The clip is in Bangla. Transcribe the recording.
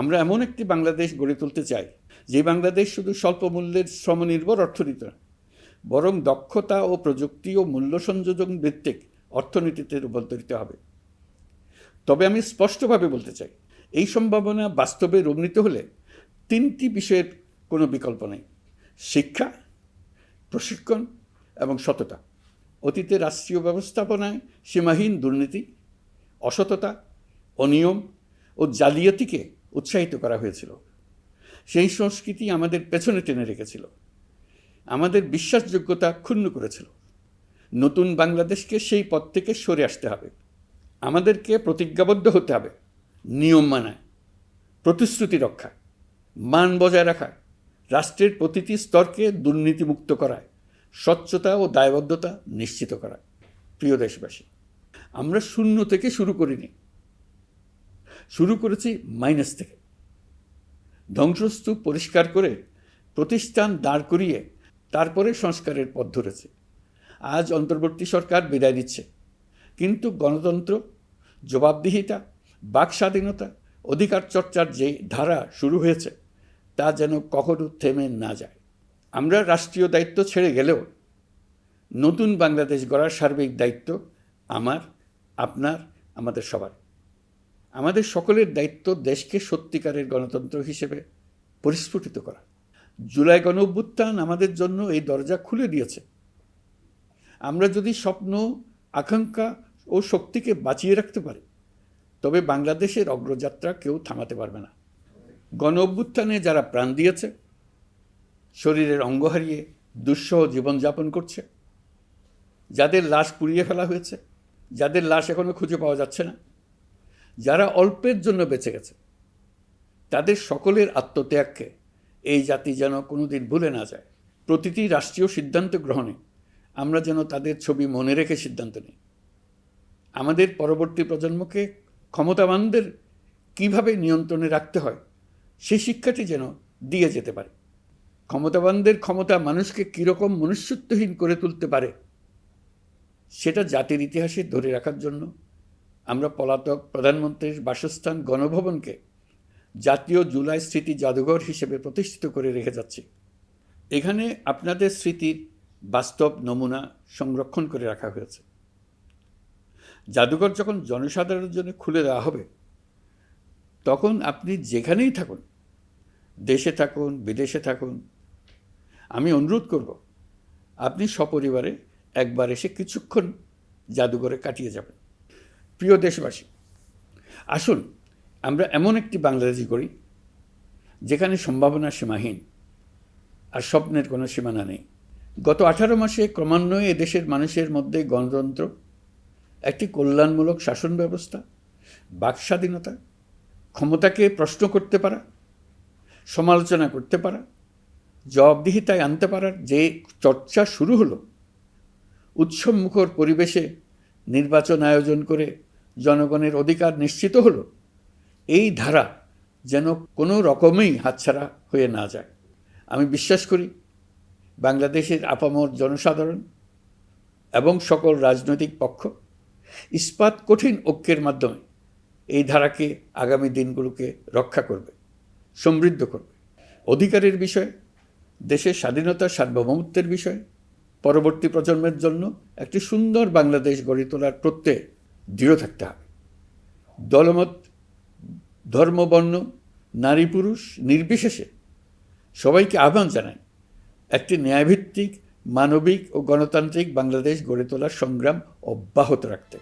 আমরা এমন একটি বাংলাদেশ গড়ে তুলতে চাই, যে বাংলাদেশ শুধু স্বল্প মূল্যের শ্রমনির্ভর অর্থনীতি নয়, বরং দক্ষতা ও প্রযুক্তি ও মূল্য সংযোজন ভিত্তিক অর্থনীতিতে রূপান্তরিত হবে। তবে আমি স্পষ্টভাবে বলতে চাই, এই সম্ভাবনা বাস্তবে রূপান্তরিত হলে 3টি বিষয়ের কোনো বিকল্প নেই: শিক্ষা, প্রশিক্ষণ এবং সততা। অতীতে রাষ্ট্রীয় ব্যবস্থাপনায় সীমাহীন দুর্নীতি, অসততা, অনিয়ম ও জালিয়াতিকে উৎসাহিত করা হয়েছিল। সেই সংস্কৃতি আমাদের পেছনে টেনে রেখেছিল, আমাদের বিশ্বাসযোগ্যতা ক্ষুণ্ণ করেছিল। নতুন বাংলাদেশকে সেই পথ থেকে সরে আসতে হবে। আমাদেরকে প্রতিজ্ঞাবদ্ধ হতে হবে নিয়ম মানায়, প্রতিশ্রুতি রক্ষা, মান বজায় রাখা, রাষ্ট্রের প্রতিটি স্তরকে দুর্নীতিমুক্ত করায়, স্বচ্ছতা ও দায়বদ্ধতা নিশ্চিত করা। প্রিয় দেশবাসী, আমরা শূন্য থেকে শুরু করিনি, শুরু করেছি মাইনাস থেকে। ধ্বংসস্তূপ পরিষ্কার করে, প্রতিষ্ঠান দাঁড় করিয়ে তারপরে সংস্কারের পথ ধরেছে। আজ অন্তর্বর্তী সরকার বিদায় নিচ্ছে, কিন্তু গণতন্ত্র, জবাবদিহিতা, বাক স্বাধীনতা, অধিকার চর্চার যে ধারা শুরু হয়েছে তা যেন কখনো থেমে না যায়। আমরা রাষ্ট্রীয় দায়িত্ব ছেড়ে গেলেও নতুন বাংলাদেশ গড়ার সার্বিক দায়িত্ব আমার, আপনার, আমাদের সবার। আমাদের সকলের দায়িত্ব দেশকে সত্যিকারের গণতন্ত্র হিসেবে পরিস্ফুটিত করা। জুলাই গণঅভ্যুত্থান আমাদের জন্য এই দরজা খুলে দিয়েছে। আমরা যদি স্বপ্ন, আকাঙ্ক্ষা ও শক্তিকে বাঁচিয়ে রাখতে পারি, তবে বাংলাদেশের অগ্রযাত্রা কেউ থামাতে পারবে না। গণঅভ্যুত্থানে যারা প্রাণ দিয়েছে, শরীরের অঙ্গ হারিয়ে দুঃসহ জীবনযাপন করছে, যাদের লাশ পুড়িয়ে ফেলা হয়েছে, যাদের লাশ এখনও খুঁজে পাওয়া যাচ্ছে না, যারা অল্পের জন্য বেঁচে গেছে, তাদের সকলের আত্মত্যাগকে এই জাতি যেন কোনোদিন ভুলে না যায়। প্রতিটি রাষ্ট্রীয় সিদ্ধান্ত গ্রহণে আমরা যেন তাদের ছবি মনে রেখে সিদ্ধান্ত নিই। আমাদের পরবর্তী প্রজন্মকে ক্ষমতাবানদের কিভাবে নিয়ন্ত্রণে রাখতে হয় সেই শিক্ষাটি যেন দিয়ে যেতে পারে। ক্ষমতাবানদের ক্ষমতা মানুষকে কীরকম মনুষ্যত্বহীন করে তুলতে পারে সেটা জাতির ইতিহাসে ধরে রাখার জন্য আমরা পলাতক প্রধানমন্ত্রীর বাসস্থান গণভবনকে জাতীয় জুলাই স্মৃতি জাদুঘর হিসেবে প্রতিষ্ঠিত করে রেখে যাচ্ছি। এখানে আপনাদের স্মৃতির বাস্তব নমুনা সংরক্ষণ করে রাখা হয়েছে। জাদুঘর যখন জনসাধারণের জন্য খুলে দেওয়া হবে, তখন আপনি যেখানেই থাকুন, দেশে থাকুন, বিদেশে থাকুন, আমি অনুরোধ করব আপনি সপরিবারে একবার এসে কিছুক্ষণ জাদুঘরে কাটিয়ে যাবেন। প্রিয় দেশবাসী, আসুন আমরা এমন একটি বাংলাদেশ গড়ি যেখানে সম্ভাবনা সীমাহীন আর স্বপ্নের কোনো সীমানা নেই। গত 18 মাসে ক্রমান্বয়ে এদেশের মানুষের মধ্যে গণতন্ত্র, একটি কল্যাণমূলক শাসন ব্যবস্থা, বাক স্বাধীনতা, ক্ষমতাকে প্রশ্ন করতে পারা, সমালোচনা করতে পারা, জবাবদিহিতায় আনতে পারার যে চর্চা শুরু হলো, উৎসবমুখর পরিবেশে নির্বাচন আয়োজন করে জনগণের অধিকার নিশ্চিত হলো, এই ধারা যেন কোনো রকমেই হাতছাড়া হয়ে না যায়। আমি বিশ্বাস করি বাংলাদেশের আপামর জনসাধারণ এবং সকল রাজনৈতিক পক্ষ ইস্পাত কঠিন ঐক্যের মাধ্যমে এই ধারাকে আগামী দিনগুলোকে রক্ষা করবে, সমৃদ্ধ করবে। অধিকারের বিষয়ে, দেশের স্বাধীনতা সার্বভৌমত্বের বিষয়ে পরবর্তী প্রজন্মের জন্য একটি সুন্দর বাংলাদেশ গড়ে তোলার প্রত্যয়ে দৃঢ় থাকতে হবে। দলমত, ধর্ম, বর্ণ, নারী পুরুষ নির্বিশেষে সবাইকে আহ্বান জানায় একটি ন্যায়ভিত্তিক, মানবিক ও গণতান্ত্রিক বাংলাদেশ গড়ে তোলার সংগ্রাম অব্যাহত রাখতে।